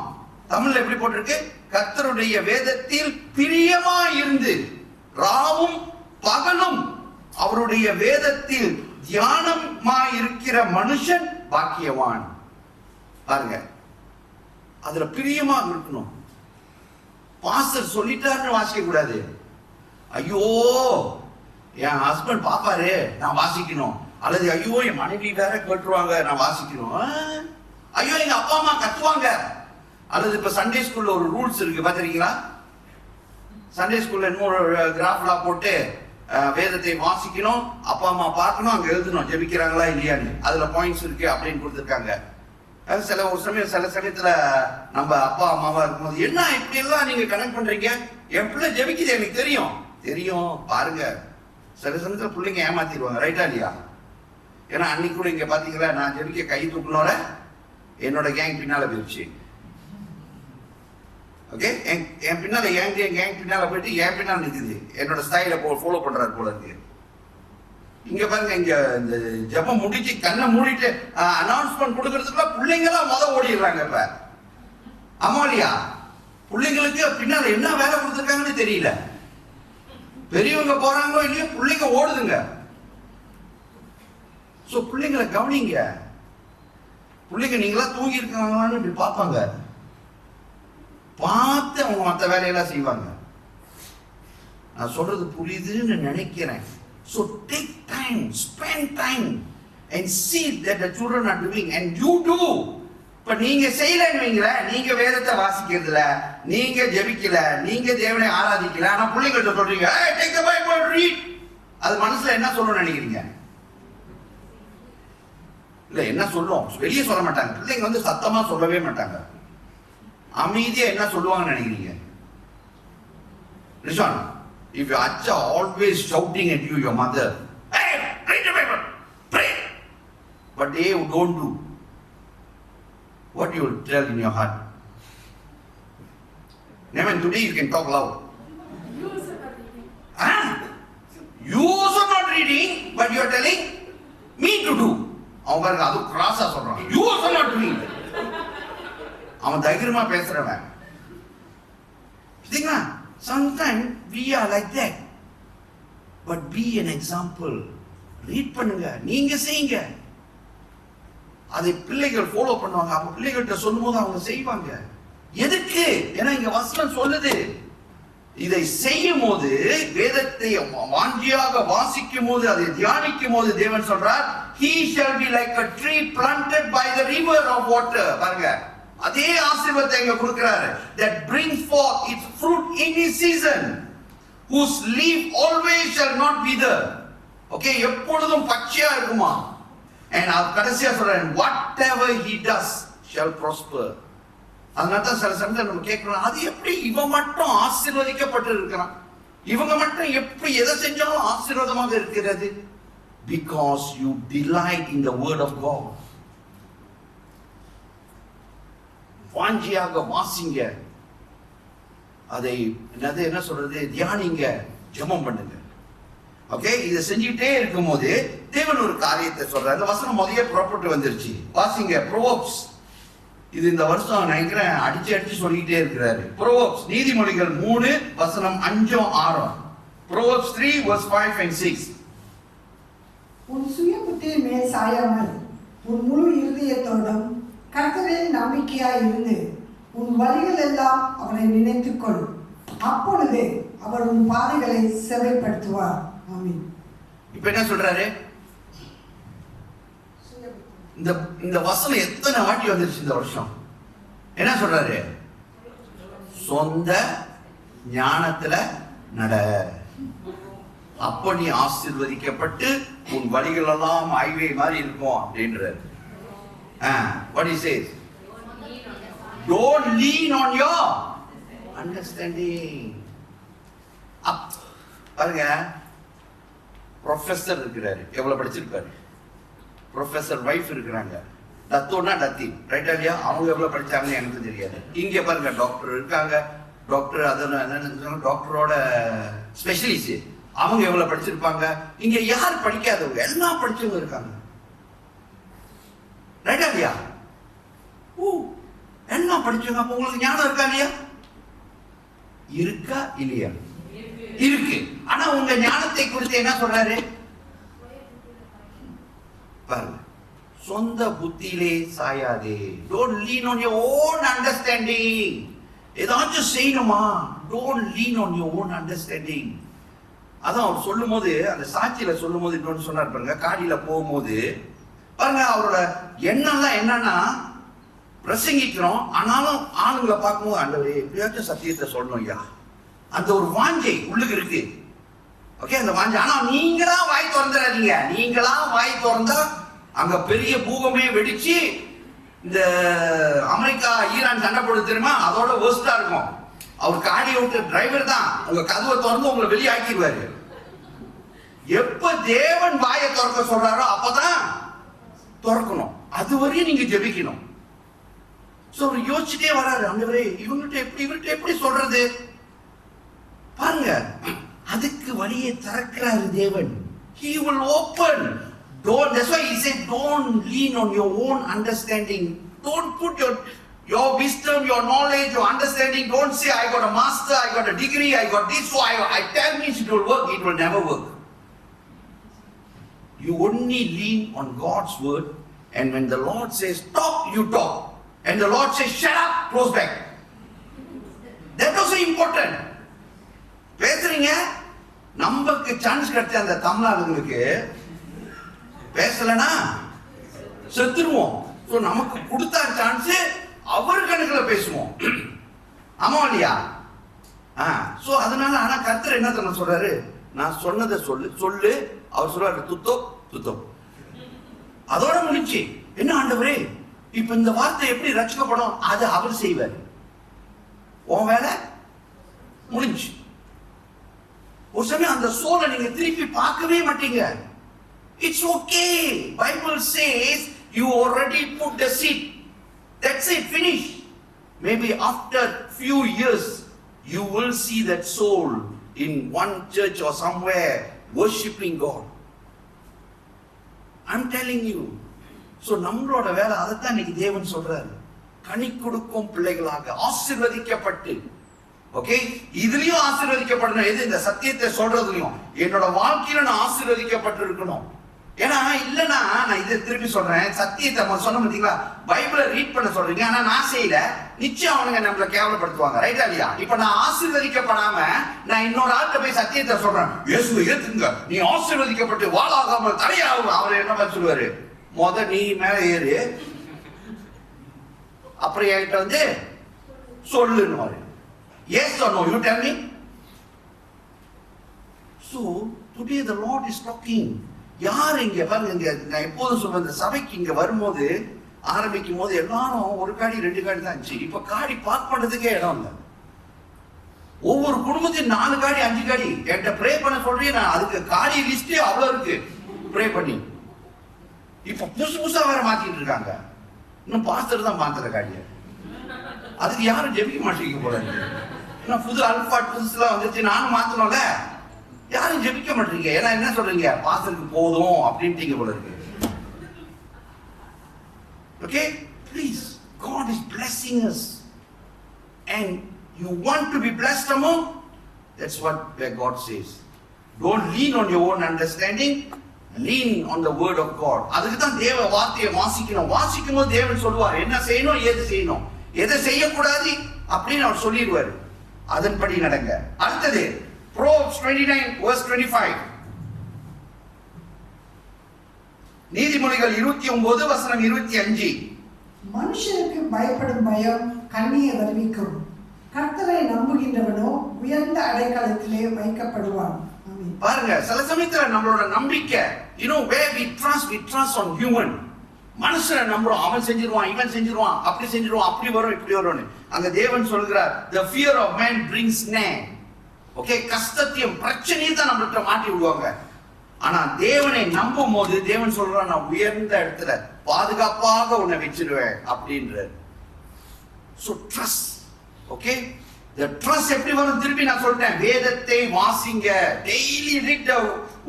தமிழ்ல எப்படி போட்டிருக்கு? கர்த்தருடைய வேதத்தில் பிரியமா இருந்து ராவும் பகலும் அவருடைய வேதத்தில் தியானமா இருக்கிற மனுஷன் பாக்கியவான். பாருங்க, அதுல பிரியமா இருக்கணும். பாஸ்டர் சொல்லிட்டாருன்னு வாசிக்க கூடாது. ஐயோ என் ஹஸ்பண்ட் பாப்பாரு நான் வாசிக்கணும், அல்லது ஐயோ என் மனைவி வேற கேட்டுருவாங்க நான் வாசிக்கணும், ஐயோ எங்க அப்பா அம்மா கத்துவாங்க, அல்லது இப்ப சண்டே ஸ்கூல்ல ஒரு ரூல்ஸ் இருக்கு பாத்திருக்கீங்களா? சண்டே ஸ்கூல்ல இன்னொரு கிராஃப்லாம் போட்டு வேதத்தை வாசிக்கணும், அப்பா அம்மா பார்க்கணும், அங்க எழுதணும் ஜெபிக்கிறாங்களா இல்லையான்னு, அதுல பாயிண்ட்ஸ் இருக்கு அப்படின்னு கொடுத்துருக்காங்க. சில சமயத்துல நம்ம அப்பா அம்மாவா இருக்கும்போது, என்ன இப்படி எல்லாம் நீங்க கனெக்ட் பண்றீங்க? என் பிள்ளை ஜெபிக்குது எனக்கு தெரியும் பாருங்க. சில சமயத்துல பிள்ளைங்க ஏமாத்திடுவாங்க, ரைட்டா இல்லையா? ஏன்னா அன்னைக்கு கூட இங்க பாத்தீங்களா, நான் ஜெபிக்க கை தூக்கினோட என்னோட கேங் பின்னால போயிடுச்சு. ஓகே, என் பின்னால கேங் பின்னால போயிட்டு என் பின்னால நிக்குது, என்னோட ஸ்டைல ஃபாலோ பண்றாரு போல இருக்கு. இங்க பாருங்க, இங்க இந்த ஜெபம் முடிச்சு கண்ணை மூடிட்டு அனௌன்ஸ்மெண்ட் கொடுக்கறதுக்குள்ள பிள்ளைங்களாம் ஓடிடுறாங்க. இப்ப அம்மாலியா பிள்ளைங்களுக்கு பின்னால என்ன வேலை கொடுத்துருக்காங்கன்னு தெரியல. பெரியவங்க போறாங்களோ இல்லையோ பிள்ளைங்க ஓடுதுங்க. சோ பிள்ளைங்களை கவனிங்க. பிள்ளைங்க நீங்களா தூங்கி இருக்காங்களான்னு இப்படி பார்ப்பாங்க, பார்த்து அவங்க மற்ற வேலையெல்லாம் செய்வாங்க. நான் சொல்றது புரியுதுன்னு நினைக்கிறேன். So take time, spend time and see that the children are doing and you do. இப்ப நீங்க செய்யலன்னு, நீங்க வேதத்தை வாசிக்கிறதுல, நீங்க ஜெபிக்கல, நீங்க தேவனை ஆராதிக்கல, ஆனா பிள்ளைங்கள்ட்ட சொல்றீங்க take the Bible, read. அது மனசுல என்ன சொல்லணும்னு நினைக்கிறீங்க? இல்ல என்ன சொல்லும், வெளியே சொல்ல மாட்டாங்க. பிள்ளைங்க சத்தமா சொல்லவே மாட்டாங்க. அமைதியா என்ன சொல்லுவாங்கன்னு நினைக்கிறீங்க? Listen, if your acha always shouting at you, your mother, hey, read the Bible, pray, but they don't do, what you will tell in your heart? Never today you can talk loud. You also not reading, but you are telling me to do. அவங்க பாருங்க, அது கிராஸா சொல்றாங்க. You also not doing. அவன் தைரியமா பேசுறவன். சரிங்களா? Sometimes we are like that. But be an example. Read பண்ணுங்க, நீங்க செய்யுங்க. அதை பிள்ளைகள் ஃபாலோ பண்ணுவாங்க. அப்ப பிள்ளைகள்கிட்ட சொல்லும்போது அவங்க செய்வாங்க. எதுக்கு? ஏன்னா இங்க வசனம் சொல்லுது, இதை செய்யும் போது, வேதத்தை வாஞ்சியாக வாசிக்கும் போது, அதை தியானிக்கும் போது தேவன் சொல்றார், he shall be like a tree planted by the river of water. பாருங்க, அதே ஆசீர்வாதத்தை இங்க கொடுக்கிறாரு. That brings forth its fruit in its season, whose leaf always shall not wither. Okay, எப்பொழுதும் பச்சையா இருக்குமா. And கடைசியா சொல்றேன், whatever he does shall prosper. அதனால தான் சில சமயத்தில் நம்ம கேட்கிறோம், அது எப்படி இவன் மட்டும் ஆசீர்வதிக்கப்பட்டு இருக்கிறான், இவங்க மட்டும் எப்படி எதை செஞ்சாலும் ஆசீர்வாதமாக இருக்கிறது? Because you delight in the word of God. வாஞ்சியாக வாசிங்க, அதை என்ன சொல்றது, தியானிங்க, ஜெபம் பண்ணுங்க. ஓகே, இதை செஞ்சுட்டே இருக்கும் போது தேவன் ஒரு காரியத்தை சொல்றாரு. வசனம் முதல்ல புறப்பட்டு வந்துருச்சு. வாசிங்க, Proverbs. இது இந்த வருஷம் நினைக்கிறேன் அடிச்சு சொல்லிக்கிட்டே இருக்கிறாரு. Proverbs, நீதிமொழிகள் 3 வசனம் 5 6. Proverbs 3 verse 5 and 6. உன் சுய புத்தியின் மேல் சாயாமல் உன் முழு இருதயத்தோடும் கர்த்தரில் நம்பிக்கையாய் இருந்து உன் வழிகள் எல்லாம் அவரை நினைத்துக்கொள், அப்பொழுது அவர் உன் பாதைகளை செவைப்படுத்துவார். ஆமென். இப்ப என்ன சொல்றாரு? இந்த வசனம் எத்தனை வாட்டி வந்துருச்சு இந்த வருஷம்? என்ன சொல்றாரு? சொந்த ஞானத்துல நட, அப்போ நீ ஆசீர்வதிக்கப்பட்டு உன் வழிகள் எல்லாம் ஹைவே மாதிரி இருக்கும் அப்படின்றாரு. What he says? Don't lean on your understanding. பாருங்க, ப்ரொஃபசர் இருக்கிறாரு, எவ்வளவு படிச்சிருக்காரு? ப்ரொஃபசர் வைஃப் இருக்கிறாங்க, தத்தோனா டத்தி, ரைட்டா இல்லையா? அவங்க எவ்வளவு படிச்சாங்கன்னு எனக்கு தெரியாது. இங்க பாருங்க, டாக்டர் இருக்காங்க, டாக்டர் அதெல்லாம் டாக்டரோட ஸ்பெஷலிஸ்ட், அவங்க எவ்வளவு படிச்சிருப்பாங்க. இங்க யார் படிக்காதவங்க? எல்லாம் படிச்சவங்க இருக்காங்க, ரைட்டா இல்லையா? எல்லாம் படிச்சவங்க. அப்ப உங்களுக்கு ஞானம் இருக்கா இல்லையா? இருக்கா இல்லையா? இருக்கு. ஆனா உங்க ஞானத்தை குறித்து என்ன சொல்றாரு பாருங்க, சொந்த புத்தியிலே சாயாதே. Don't lean on your own understanding. ஏதாச்சும் செய்யணுமா, don't lean on your own understanding. அதான் அவர் சொல்லும் போது, அந்த சாட்சியில சொல்லும் போது இன்னொன்று சொன்னார் பாருங்க, காடியில போகும்போது பாருங்க, அவரோட எண்ணம்லாம் என்னன்னா, பிரசங்கிக்கிறோம், ஆனாலும் ஆளுங்களை பார்க்கும்போது ஆண்டவரே எப்படியாச்சும் சத்தியத்தை சொல்லணும் ஐயா, அந்த ஒரு வாஞ்சை உள்ளுக்கு இருக்கு. ஓகே, அந்த வாஞ்சை. ஆனா நீங்களா வாய் திறந்துடாதீங்க. நீங்களா வாய் திறந்தா அங்க பெரிய பூகமே வெடிச்சு இந்த அமெரிக்கா ஈரான் சண்டை போடுது தெரியுமா, அதோட வேர்ஸ்டா இருக்கும். அவர் காடியை விட்டு டிரைவர் தான் உங்க கதவை திறந்து உங்களை வெளியாக்கிடுவாரு. எப்ப தேவன் வாயை திறக்க சொல்றாரோ அப்பதான் திறக்கணும். அது வரையும் நீங்க ஜெபிக்கணும். சோ யோசிச்சுட்டே வராரு, ஆண்டவரே இவர்கிட்ட எப்படி சொல்றது பாருங்க. அதுக்கு வழியை திறக்கிறாரு தேவன். He will open. That's why he said, don't lean on your own understanding. Don't put your wisdom, your knowledge, your understanding. Don't say, I got a master, I got a degree, I got this, so I tell me it will work. It will never work. You only lean on God's word, and when the Lord says talk, you talk. And the Lord says shut up, close back. That was important. பேசுறீங்க, நமக்கு chance கிடைச்ச அந்த தமிழ்நாடுகளுக்கு பேசலனா செத்துருவோம். நமக்கு கொடுத்தா chance அவர் கணக்குல பேசுவோம். ஆமா இல்லையா? அதனால ஆனா கர்த்தர் என்ன தெரியுமா சொல்றாரு, நான் சொன்னதை சொல்லு. அவர் சொல்றாரு துத்தோ. அதோட முடிஞ்சு. என்ன ஆண்டவரே, இப்ப இந்த வார்த்தை எப்படி ரட்சிக்கப்படும்? அது அவர் செய்வார். உன் வேலை முடிஞ்சு. ஒரு சமயம் அந்த சோலை நீங்க திருப்பி பார்க்கவே மாட்டீங்க. It's okay. Bible chase you already put the seed. That's it, finish. Maybe after few years you will see that soul in one church or somewhere worshiping God. I'm telling you. So நம்மளோட வேலை அதைத்தான் இன்னைக்கு தேவன் சொல்றாரு. கனி கொடுக்கும் பிள்ளைகளாக ஆசீர்வதிக்கப்பட்டு, okay, இதுலயும் ஆசீர்வதிக்கப்படணும். எது? இந்த சத்தியத்தை சொல்றதுலயும் என்னோட வாழ்க்கையில நான் ஆசீர்வதிக்கப்பட்டு இருக்கணும். ஏன்னா இல்லைன்னா நான் இதை திருப்பி சொல்றேன், சத்தியத்தை சொன்ன பார்த்தீங்களா, பைபிளை ரீட் பண்ண சொல்றீங்க, ஆனா நான் செய்யல, நிச்சயம் அவனுங்க நம்மளை கேவலப்படுத்துவாங்க. ரைட்டா இல்லையா? இப்ப நான் ஆசீர்வதிக்கப்படாம நான் இன்னொரு ஆள்கிட்ட போய் சத்தியத்தை சொல்றேன், இயேசுவை ஏத்துங்க, நீ ஆசீர்வதிக்கப்பட்டு வாழாகாமல் தலையாகும். அவர் என்ன மாதிரி சொல்லுவாரு, நீ மேல ஏறு, அப்புறம் என்கிட்ட வந்து சொல்லுன்னு. Yes or no? You tell me. So today the Lord is talking. யார் இங்க பாருங்க, நான் எப்போதும் சொல்றேன், இந்த சபைக்கு இங்க வரும்போது ஆரம்பிக்கும் போது எல்லாரும் ஒரு காடி 2 காடி தான் இருந்துச்சு. இப்ப காடி பார்க் பண்றதுக்கே இடம் இல்லை. ஒவ்வொரு குடும்பத்தையும் 4 காடி 5 காடி என்கிட்ட ப்ரே பண்ண சொல்றேன். நான் அதுக்கு காடி லிஸ்டே அவ்வளவு இருக்கு ப்ரே பண்ணி. இப்ப புதுசா வேற மாத்திட்டு இருக்காங்க. இன்னும் பாஸ்டர் தான் மாத்துற காடிய. அதுக்கு யாரும் ஜெபிக்க மாட்டீங்க போல இருக்கு. புது அல்பாட் புதுசுலாம் வந்துச்சு, நானும் மாத்தணும்ல. யாரும் ஜெபிக்க மாட்டீங்க. ஏன்னா என்ன சொல்றீங்க, பாஸ்டருக்கு போதும் அப்படின்ட்டீங்க போல இருக்கு. Okay, please, God is blessing us, and you want to be blessed among. That's what where God says. Don't lean on your own understanding. Lean on the word of God. அதுக்கு தான் தேவ வார்த்தையை வாசிக்கணும். வாசிக்கும் போது தேவன் சொல்லுவார் என்ன செய்யணும், எது செய்யணும், எதை செய்யக்கூடாது அப்படின்னு அவர் சொல்லிடுவார். அதன்படி நடங்க. அடுத்தது Proverbs 29 verse 25. நீதிமொழிகள் 29 வசனம் 25. மனுஷனுக்கு பயப்படும் பயம் கண்ணியை வருவிக்கும், கர்த்தரை நம்புகின்றவனோ உயர்ந்த அடைக்கலத்திலே வைக்கப்படுவான். பாருங்க, சில சமயத்துல நம்மளோட நம்பிக்கை, where we trust on human. மனுஷனை நம்புறோம், அவன் செஞ்சிருவான், இவன் செஞ்சிருவான், அப்படி செஞ்சிருவான், அப்படி வரும், இப்படி வரும்னு. அங்க தேவன் சொல்கிறார், the fear of man brings snare. Okay, கஷ்டத்தையும் பிரச்சனையும் தான் நம்மள்ட்ட மாட்டி விடுவாங்க. ஆனா தேவனை நம்பும் போது தேவன் சொல்றான், நான் உயர்ந்த இடத்துல பாதுகாப்பாக உன்னை வச்சிருவேன் அப்படின்ற. So trust. Okay, the trust எப்படி வரும்? திருப்பி நான் சொல்லிட்டேன், வேதத்தை வாசிங்க, daily read the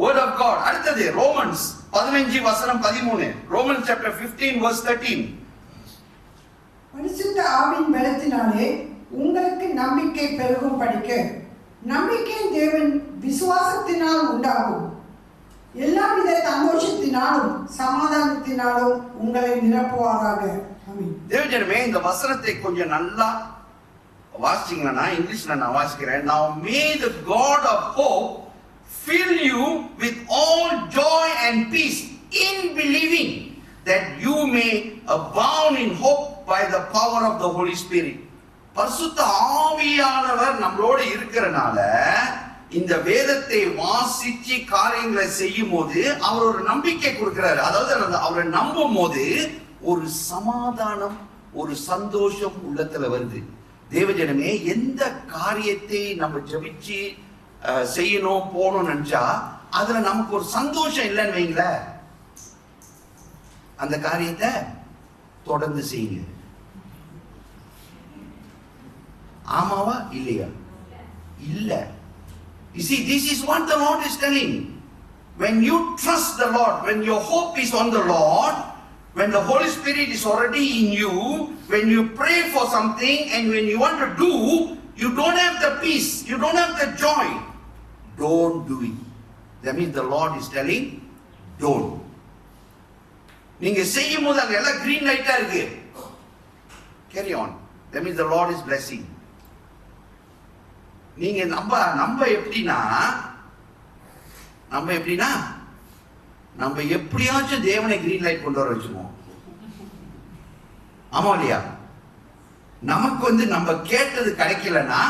word of God. அடுத்தது ரோமன்ஸ் 15 வசனம் 13. Romans chapter 15 verse 13. பரிசுத்த ஆவியின் பலத்தினாலே உங்களுக்கு நம்பிக்கை பெருகும் படிக்க, நம்பிக்கை தேவன் விசுவாசத்தினால் உண்டாகும், எல்லாவித சந்தோஷத்தினாலும் சமாதானத்தினாலும் உங்களை நிரப்புவாராக. ஆமென். தேவஜனமே, இந்த வசனத்தை கொஞ்சம் நல்லா வாசிச்சீங்கன்னா, இங்கிலீஷ்ல நான் வாசிக்கிறேன். Now may the God of hope fill you with all joy and peace in believing, that you may abound in hope by the power of the Holy Spirit. பரிசுத்த ஆவியானவர் நம்மளோட இருக்கிறனால இந்த வேதத்தை வாசிச்சு காரியங்களை செய்யும் போது அவர் ஒரு நம்பிக்கை கொடுக்கிறாரு. அதாவது அவரை நம்பும் போது ஒரு சமாதானம், ஒரு சந்தோஷம் உள்ளத்துல வருது. தேவஜனமே, எந்த காரியத்தை நம்ம ஜெபிச்சு செய்யணும் போகணும்னு நினைச்சா அதுல நமக்கு ஒரு சந்தோஷம் இல்லைன்னு வைங்களேன், அந்த காரியத்தை தொடர்ந்து செய்யுங்க. ஆமாவா இல்லையா? இல்ல. You see, this is what the Lord is telling. When you trust the Lord, when your hope is on the Lord, when the Holy Spirit is already in you, when you pray for something and when you want to do, you don't have the peace, you don't have the joy, don't do it. That means the Lord is telling, don't. நீங்க செய்யும் போது அங்க எல்லாம் green light இருக்கு, carry on. That means the Lord is blessing. நீங்க நம்ப எப்படின்னா, நம்ம எப்படின்னா, நம்ம எப்படியாச்சும் தேவனை கிரீன் லைட் கொண்டு வர வச்சுக்குவோம். ஆமா இல்லையா? நமக்கு வந்து நம்ம கேட்டது கிடைக்கலன்னா,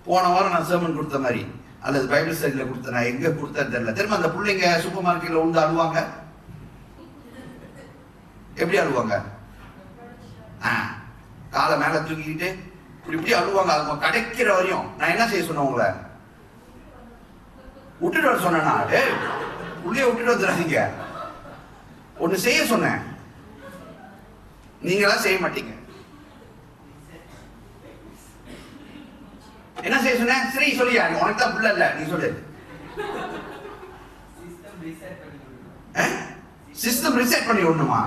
போன வாரம் நான் சர்மன் கொடுத்த மாதிரி அல்லது பைபிள் ஸ்டடியில் கொடுத்த, நான் எங்க கொடுத்தேன்னு தெரியல, திரும்ப அந்த பிள்ளைங்க சூப்பர் மார்க்கெட்ல வந்து அழுவாங்க. எப்படி அழுவாங்க? காலை மேல தூக்கிக்கிட்டு இப்படி அழுவாங்க. அது கிடைக்கிற வரையும் நான் என்ன செய்ய சொன்னேன்? உங்களை விட்டுட்டு வர சொன்னா, உள்ளே விட்டுட்டு வந்துடாதீங்க. ஒண்ணு செய்ய சொன்னேன், நீங்களா செய்ய மாட்டீங்க. என்ன செய்ய சொன்னேன்? சரி சொல்லியா, உனக்கு தான் புள்ள இல்ல, நீ சொல்லு. சிஸ்டம் ரிசெட் பண்ணி விடணுமா?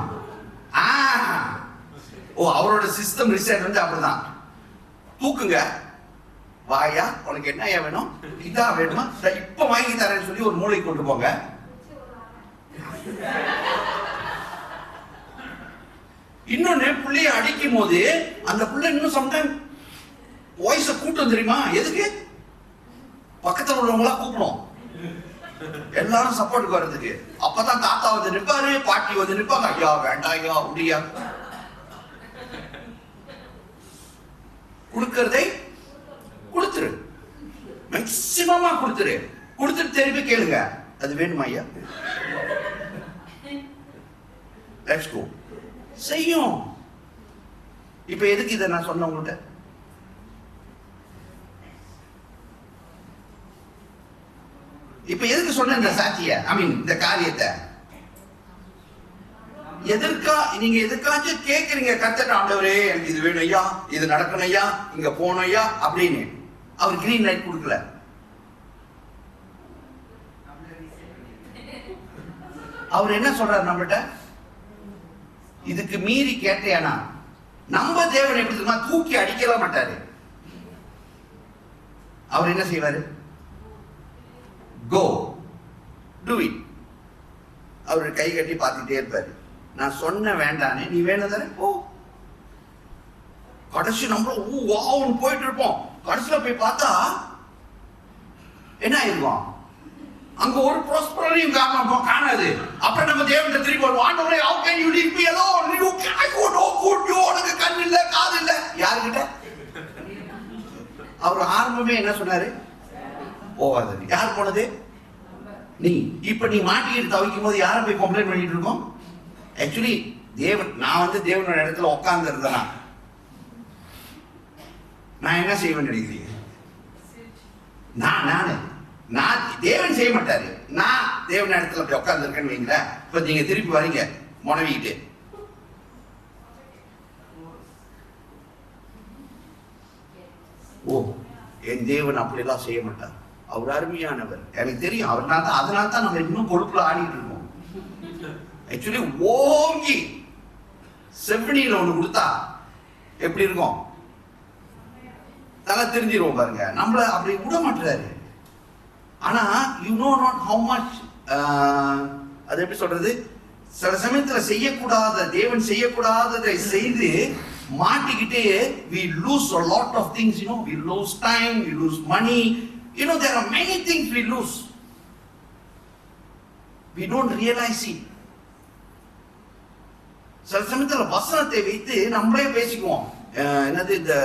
ஓ, அவரோட சிஸ்டம் ரிசெட் வந்து அப்படிதான். தூக்குங்க, வாயா, உனக்கு என்ன வேணும், இதா வேணுமா, இப்ப வாங்கி தரேன்னு சொல்லி ஒரு மூளைக்கு கொண்டு போங்க. இன்னொன்னு, புள்ளைய அடிக்கும் போது அந்த புள்ளை இன்னும் சம்டைம் வாய்ஸ கூட்டம் தெரியுமா? எதுக்கு? பக்கத்துல உள்ளவங்களா கூப்பிடும், எல்லாரும் சப்போர்ட்டுக்கு வர்றதுக்கு. அப்பதான் தாத்தா வந்து நிற்பாரு, பாட்டி வந்து நிற்பாங்க. ஐயா வேண்டாம், ஐயா முடியா. கொடுக்கறதை கொடுத்துரு, மேக்சிமமா கொடுத்துரு. கொடுத்துட்டு திருப்பி கேளுங்க, அது வேணுமா ஐயா, லெட்ஸ் கோ. செய்யும். இப்ப எதுக்கு இதை நான் சொன்ன உங்கள்கிட்ட? இப்ப எதுக்கு சொன்ன இந்த சாட்சிய, ஐ மீன் இந்த காரியத்தை? நீங்க எதுக்காச்சும் கேக்குறீங்க, கர்த்தர் ஆண்டவரே எனக்கு இது வேணும் ஐயா, இது நடக்கணும் ஐயா, இங்க போகணும் ஐயா அப்படின்னு. அவர் கிரீன் லைட் கொடுக்கல. அவர் என்ன சொல்றாரு நம்மகிட்ட? இதுக்கு மீறி கேட்டேனா, நம்ம தேவன் எப்படி தெரியுமா, தூக்கி அடிக்கலாம் மாட்டாரு. அவர் என்ன செய்வாரு? Go, do it. அவரு கை கட்டி பார்த்துட்டே இருப்பாரு. நான் சொன்ன வேண்டானே, நீ வேணும் தானே, ஓ. கடைசி நம்ம வாவுன்னு போயிட்டு இருப்போம். கடைசியில போய் பார்த்தா என்ன ஆயிருக்கும்? அங்க ஒரு ப்ராஸ்பரிட்டியும் காணாது. அப்புறம் நம்ம தேவன்கிட்ட திருப்பி வருவோம், ஆண்டவரே how can you leave me alone, you can't go no good, உனக்கு கண் இல்ல காது இல்ல. யாருக்கிட்ட? அவர் ஆரம்பமே என்ன சொன்னாரு? போகாது. யார் போனது? நீ. இப்ப நீ மாட்டிக்கிட்டு தவிக்கும் போது யாரை போய் கம்ப்ளைண்ட் பண்ணிட்டு இருக்கோம்? ஆக்சுவலி தேவன், நான் வந்து தேவனோட இடத்துல உட்கார்ந்து இருந்தேனா நான் என்ன செய்வேன்னு நினைக்கிறீங்க? நான் தேவன் செய்ய மாட்டாரு. நான் தேவன் இடத்துல அப்படி உட்கார்ந்து இருக்கேன்னு வைங்களேன். இப்ப நீங்க திருப்பி வரீங்க முனவிக்கிட்டு, ஓ என் தேவன் அப்படியெல்லாம் செய்ய மாட்டார், அவர் அருமையானவர், எனக்கு தெரியும். அதனால தான் நம்ம இன்னும் கொழுப்புல ஆடிட்டு இருக்கோம். ஆக்சுவலி ஓங்கி செவ்வனியில ஒண்ணு கொடுத்தா எப்படி இருக்கும்? தலை தெரிஞ்சிருவோம் பாருங்க. நம்மள அப்படி விட மாட்டாரு. ஆனா you know not how much, அது எப்படி சொல்றது, சில சமயத்துல செய்யக்கூடாத, தேவன் செய்யக்கூடாததை செய்து மாட்டிக்கிட்டே we lose a lot of things, you know, we lose time, we lose money, you know, there are many things we lose, we don't realize it. சில சமயத்துல வசனத்தை வைத்து நம்மளே பேசிக்குவோம். என்னது, இந்த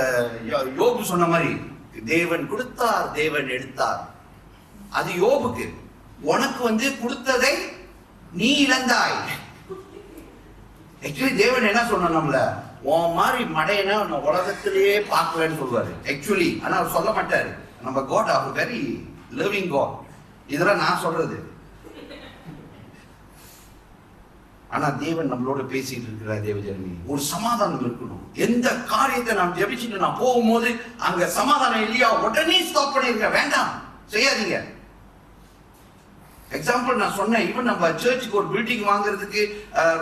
யோபு சொன்ன மாதிரி, தேவன் கொடுத்தார் தேவன் எடுத்தார். அது யோபுக்கு. உனக்கு வந்து கொடுத்ததை நீ இழந்தாய். ஆக்சுவலி தேவன் என்ன சொன்ன, நம்மள உன் மாதிரி மடையனா உலகத்திலேயே பார்க்கலன்னு சொல்லுவாரு ஆக்சுவலி. ஆனா அவர் சொல்ல மாட்டாரு. நம்ம காட் அவர் வெரி லிவிங் காட். இதெல்லாம் நான் சொல்றது. ஆனா தேவன் நம்மளோட பேசிட்டு இருக்கிற தேவஜனமே, ஒரு சமாதானம் இருக்கணும். எந்த காரியத்தை நாம் ஜெபிச்சுட்டு நான் போகும்போது அங்க சமாதானம் இல்லையா, உடனே ஸ்டாப் பண்ணிருக்க. வேண்டாம், செய்யாதீங்க. எக்ஸாம்பிள் நான் சொன்னேன், ஈவன் நம்ம சர்ச்சுக்கு ஒரு பில்டிங் வாங்குறதுக்கு,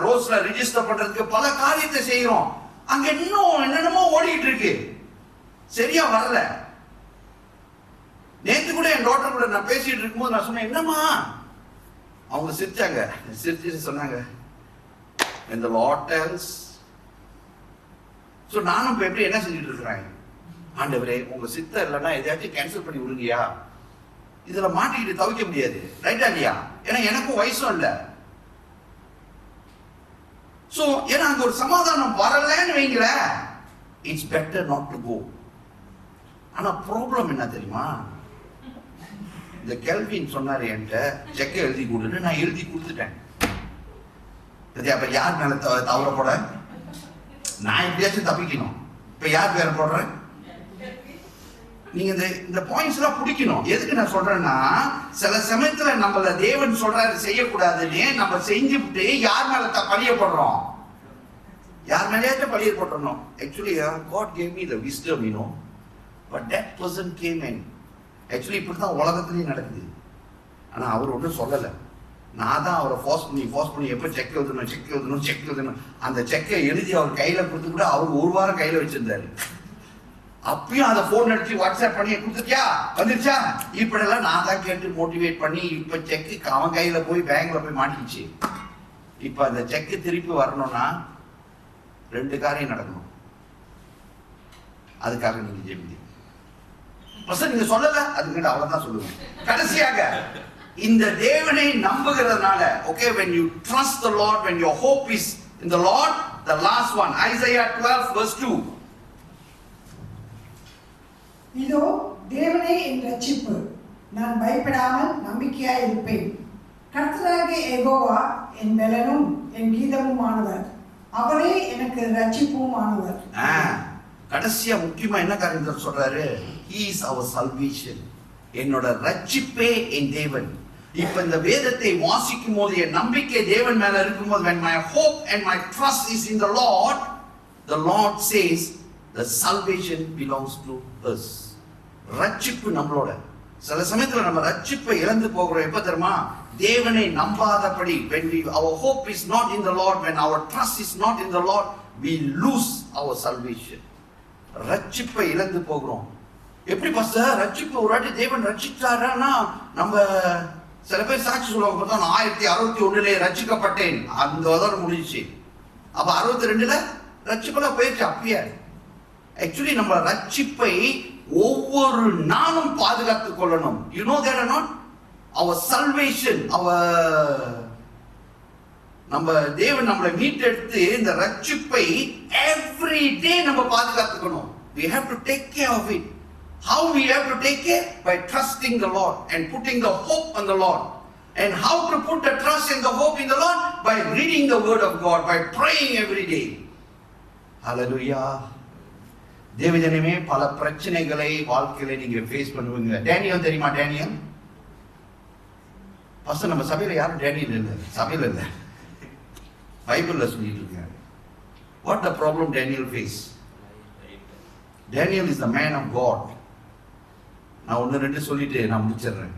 ரோஸ்ல ரிஜிஸ்டர் பண்றதுக்கு பல காரியத்தை செய்யறோம். அங்க இன்னும் என்னென்னமோ ஓடிட்டு இருக்கு, சரியா வரல. நேத்து கூட என் டாக்டர் கூட நான் பேசிட்டு இருக்கும்போது நான் சொன்னேன், என்னம்மா? அவங்க சிரிச்சாங்க. சிரிச்சு சொன்னாங்க, இந்த லாட் டெல்ஸ். சோ நானும் இப்ப எப்படி என்ன செஞ்சுட்டு இருக்கிறேன், ஆண்டவரே உங்க சித்தம் இல்லைன்னா எதையாச்சும் கேன்சல் பண்ணி விடுங்கயா. இதுல மாட்டிக்கிட்டு தவிக்க முடியாது. ரைட்டா இல்லையா? ஏன்னா எனக்கும் வயசும் இல்லை. சோ ஏன்னா அங்க ஒரு சமாதானம் வரலன்னு வைங்கள, it's better not to go. ஆனா ப்ராப்ளம் என்ன தெரியுமா? இந்த கெல்வின் சொன்னாரு என்கிட்ட, செக்கை எழுதி கொடுன்னு. நான் எழுதி கொடுத்துட்டேன். அப்ப யார் மேல தவற போட? நான் எப்படியாச்சும் தப்பிக்கணும். இப்ப யார் பேர போடுறேன்? நீங்க இந்த பாயிண்ட்ஸ் எல்லாம் பிடிக்கணும். எதுக்கு நான் சொல்றேன்னா, சில சமயத்துல நம்மள தேவன் சொல்றாரு செய்யக்கூடாதுன்னு நம்ம செஞ்சுட்டு யார் மேல பழிய போடுறோம்? யார் மேலேயாச்சும் பழிய போட்டுறோம். Actually, God gave me the wisdom, you know, but that person came in. Actually, இப்படிதான் உலகத்திலேயும் நடக்குது. ஆனா அவர் ஒன்றும் சொல்லலை. நான் தான் அவரை ஃபோர்ஸ் பண்ணி எப்போ செக் எழுதணும். அந்த செக்கை எழுதி அவர் கையில கொடுத்து கூட அவர் ஒரு வாரம் கையில வச்சிருந்தாரு. அப்பயும் அதை போன் அடிச்சு வாட்ஸ்அப் பண்ணி கொடுத்துட்டியா, வந்துருச்சா, இப்படியெல்லாம் நான் தான் கேட்டு மோட்டிவேட் பண்ணி இப்ப செக்கு அவன் கையில போய் பேங்க்ல போய் மாட்டிக்கிச்சு. இப்ப அந்த செக்கு திருப்பி வரணும்னா 2 காரியம் நடக்கணும். அதுக்காக நீங்க ஜெபிங்க. நீங்க சொல்லல, அதுக்கிட்ட அவ்வளவுதான் சொல்லுவேன். கடைசியாக இந்த தேவனை நம்புகிறதுனால, okay, when you trust the Lord, when your hope is in the Lord, the last one, Isaiah 12 verse 2. இதோ தேவனே என் ரட்சிப்பு, நான் பயப்படாமல் நம்பிக்கையாய் இருப்பேன். கர்த்தராகிய யெகோவா என் பலனும் என் கீதமுமானவர், அவரே எனக்கு ரட்சிப்புமானவர். கடைசியா முக்கியமா என்ன காரியம் சொல்றாரு? He is our salvation. என்னோட ரட்சிப்பே என் தேவன். இப்ப இந்த வேதத்தை வாசிக்கும் போது என் நம்பிக்கை தேவன் மேல இருக்கும்போது, when my hope and my trust is in the Lord says the salvation belongs to us. ரட்சிப்பு நம்மளோட. சில சமயத்துல நம்ம ரட்சிப்பை இழந்து போகிறோம். எப்ப தெரியுமா? தேவனை நம்பாதபடி. when our hope is not in the Lord, when our trust is not in the Lord, we lose our salvation. ரட்சிப்பை இழந்து போகிறோம். எப்படி பாஸ்டர் ரட்சிப்பு ஒரு வாட்டி தேவன் ரட்சிச்சாரா? நம்ம சில பேர் சாட்சி சொல்லுவாங்க, பார்த்தா நான் 1061 ரட்சிக்கப்பட்டேன், அந்த உதவி முடிஞ்சிச்சு. அப்ப 62 ரட்சிப்பெல்லாம் போயிடுச்சு. அப்பயே ஆக்சுவலி நம்ம ரட்சிப்பை ஒவ்வொரு நாளும் பாதுகாத்துக் கொள்ளணும். You know that R not our salvation, நம்ம தேவன் நம்மளை மீட்டெடுத்து இந்த ரட்சிப்பை every day நம்ம பாதுகாத்துக்கணும். we have to take care of it. How we have to take care? By trusting the Lord and putting the hope on the Lord. And how to put the trust and the hope in the Lord? By reading the word of God, by praying every day. Hallelujah. தேவஜனமே, பல பிரச்சனைகளை வாழ்க்கையில நீங்க face பண்ணுவீங்க. Daniel தெரியுமா? Daniel first நம்ம சபையில யாரும் டேனியல் இல்லை, சபையில இல்லை, பைபிள்ல சொல்லிட்டு இருக்காங்க. What the problem Daniel face? Daniel is the man of God. நான் 1-2 சொல்லிட்டு நான் முடிச்சிடுறேன்.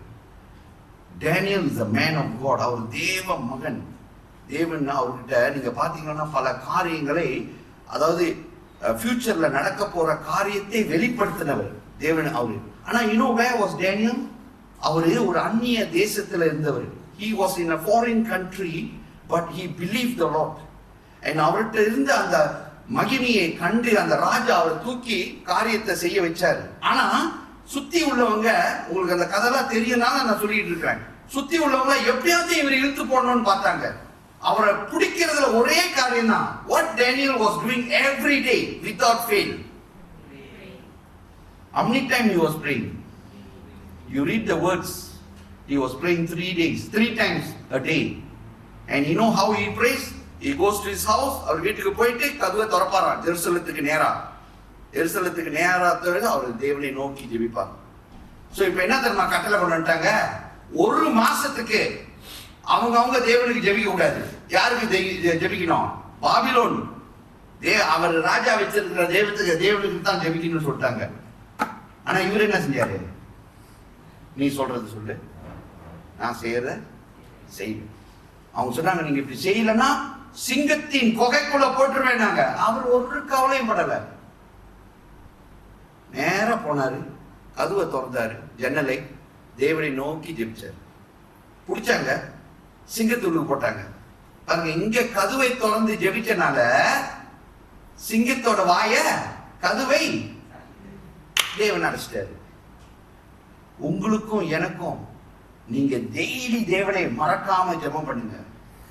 Daniel is the man of God. அவர் தேவ மகன். தேவன் அவர்கிட்ட நீங்க பாத்தீங்கன்னா பல காரியங்களை, அதாவது ஃபியூச்சர்ல நடக்க போற காரியத்தை வெளிப்படுத்தினவர் தேவன் அவரு. ஆனா you know where was Daniel? அவரு ஒரு அந்நிய தேசத்துல இருந்தவர். He was in a foreign country, but he believed the Lord. And அவர்கிட்ட இருந்த அந்த மகிமையை கண்டு அந்த ராஜா அவரை தூக்கி காரியத்தை செய்ய வச்சாரு. ஆனா சுத்தி உள்ளவங்க, உங்களுக்கு அந்த கதைலாம் தெரியனால நான் சொல்லிட்டு இருக்கேன், சுத்தி உள்ளவங்க எப்படியாவது இவர் இழுத்து போடணும்னு பார்த்தாங்க. அவரை பிடிக்கிறதுல ஒரே காரியம் தான். What Daniel was doing every day without fail. How many times he was praying? You read the words. He was praying 3 days, 3 times a day. And you know how he prays? He goes to his house. அவர் வீட்டுக்கு போயிட்டு கதவை திறப்பாராம். ஜெருசலத்துக்கு நேரா அவர் தேவனை நோக்கி ஜெபிப்பார். So இப்போ என்ன தெரியுமா கட்டளை கொண்டு வந்துட்டாங்க? 1 மாசத்துக்கு அவங்க தேவனுக்கு ஜெபிக்க கூடாது. யாருக்கு ஜெபிக்கணும்? பாபிலோன் அவர் ராஜா வச்சிருக்கிற தேவனுக்கு தான் ஜெபிக்கணும்னு சொல்லிட்டாங்க. ஆனா இவர் என்ன செஞ்சாரு? நீ சொல்றது சொல்லு, நான் செய்யறத செய்வேன். அவங்க சொன்னாங்க, நீங்க இப்படி செய்யலன்னா சிங்கத்தின் குகைக்குள்ள போட்டுருவேன். அவர் ஒரு கவலையும் படல. நேரா போனாரு, கதவை திறந்தாரு, ஜன்னலை தேவனை நோக்கி ஜெபிச்சாரு. பிடிச்சாங்க, சிங்கத்துள்ளுக்கு போட்டாங்க. பாருங்க, இங்க கதவை திறந்து ஜெபிச்சனால சிங்கத்தோட கதவை தேவன் அடைச்சிட்டாரு. உங்களுக்கும் எனக்கும் நீங்க டெய்லி தேவனை மறக்காம ஜெபம் பண்ணுங்க.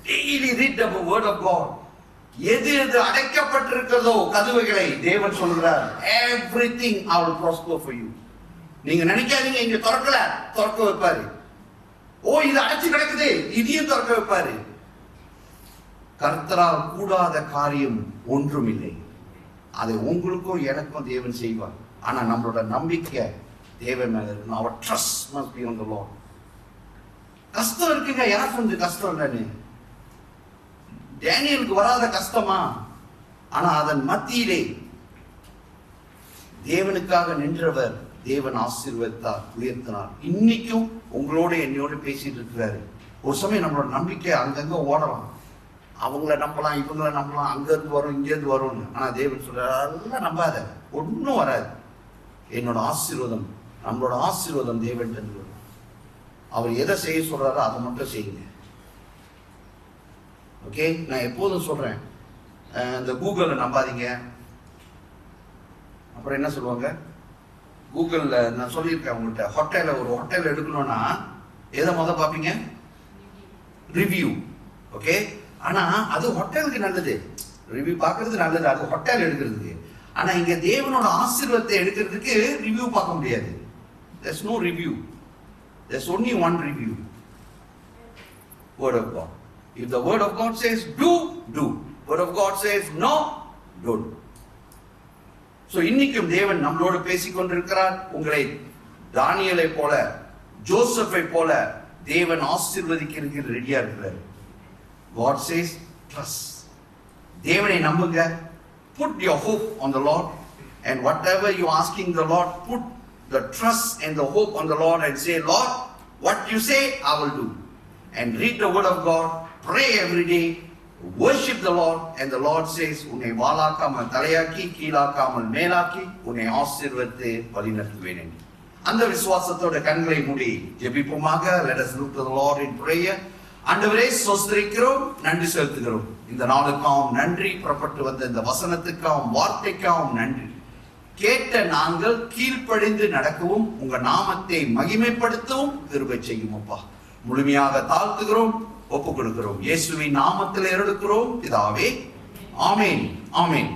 Daily read the word of God. எது எது அடைக்கப்பட்டிருக்கிறதோ கதவுகளை தேவன் சொல்கிறார், everything I will prosper for you. நீங்க நினைக்காதீங்க இங்க திறக்கல, திறக்க வைப்பாரு. ஓ இது அடைச்சு கிடக்குது, இதையும் திறக்க வைப்பாரு. கர்த்தரால் கூடாத காரியம் ஒன்றும் இல்லை. அதை உங்களுக்கும் எனக்கும் தேவன் செய்வார். ஆனா நம்மளோட நம்பிக்கை தேவன் மேல இருக்கணும். our trust must be on the Lord. கஷ்டம் இருக்குங்க, யாருக்கு வந்து கஷ்டம் இல்லைன்னு. டேனியலுக்கு வராத கஷ்டமா? ஆனா அதன் மத்தியிலே தேவனுக்காக நின்றவர் தேவன் ஆசீர்வதித்தார், உயர்த்தினார். இன்னைக்கும் உங்களோட என்னோட பேசிட்டு இருக்கிறாரு. ஒரு சமயம் நம்மளோட நம்பிக்கை அங்கங்க ஓடலாம். அவங்கள நம்பலாம், இவங்கள நம்பலாம், அங்க இருந்து வரும், இங்க இருந்து வரும்னு. ஆனா தேவன் சொல்றாரு, அதெல்லாம் நம்பாத, ஒன்னும் வராது. என்னோட ஆசீர்வாதம், நம்மளோட ஆசீர்வாதம் தேவன் தந்து வரும். அவர் எதை செய்ய சொல்றாரோ அதை மட்டும் செய்யுங்க. ஓகே, நான் எப்போதும் சொல்றேன், இந்த கூகுளை நம்பாதீங்க. அப்புறம் என்ன சொல்லுவாங்க, கூகுள்ல நான் சொல்லியிருக்கேன் உங்கள்கிட்ட, ஹோட்டல்ல ஒரு ஹோட்டல் எடுக்கணும்னா எதை முதல் பார்ப்பீங்க? ரிவ்யூ. ஓகே, ஆனா அது ஹோட்டலுக்கு நல்லது, ரிவ்யூ பார்க்கறது நல்லது, அது ஹோட்டல் எடுக்கிறதுக்கு. ஆனா இங்க தேவனோட ஆசீர்வாதத்தை எடுக்கிறதுக்கு ரிவ்யூ பார்க்க முடியாது. there's no review, there's only one review, word of God. If the word of God says do, do. Word of God says no, don't. So இன்னைக்கும் தேவன் நம்மளோடு பேசிக் கொண்டிருக்கிறார். உங்களை தானியேலை போல, ஜோசப்பை போல தேவன் ஆசீர்வதிக்கிறதுக்கு ரெடியா இருக்கிறார். God says trust. தேவனை நம்புங்க. Put your hope on the Lord, and whatever you asking the Lord, put the trust and the hope on the Lord and say, Lord, what you say I will do. And read the word of God, pray every day, worship the Lord, and the Lord says, உன்னை வாளாக்காமல் தலையாக்கி கீழாக்காமல் மேலாக்கி உன்னை ஆசீர்வதித்து வழிநடத்துவேன் என்று. அந்த விசுவாசத்தோட கண்களை மூடி ஜெபிப்போமாக. Let us look to the Lord in prayer. ஆண்டவரே ஸ்தோத்திரிக்கிறோம், நன்றி செலுத்துகிறோம். இந்த நாளுக்காகவும் நன்றி, புறப்பட்டு வந்த இந்த வசனத்துக்காகவும் வார்த்தைக்காகவும் நன்றி. கேட்ட நாங்கள் கீழ்ப்படிந்து நடக்கவும் உங்க நாமத்தை மகிமைப்படுத்தவும் கிருபை செய்யும் அப்பா. முழுமையாக தாழ்த்துகிறோம், ஒப்புக் கொடுக்கிறோம். இயேசுவின் நாமத்தில் எடுக்கிறோம் பிதாவே, ஆமென், ஆமென்.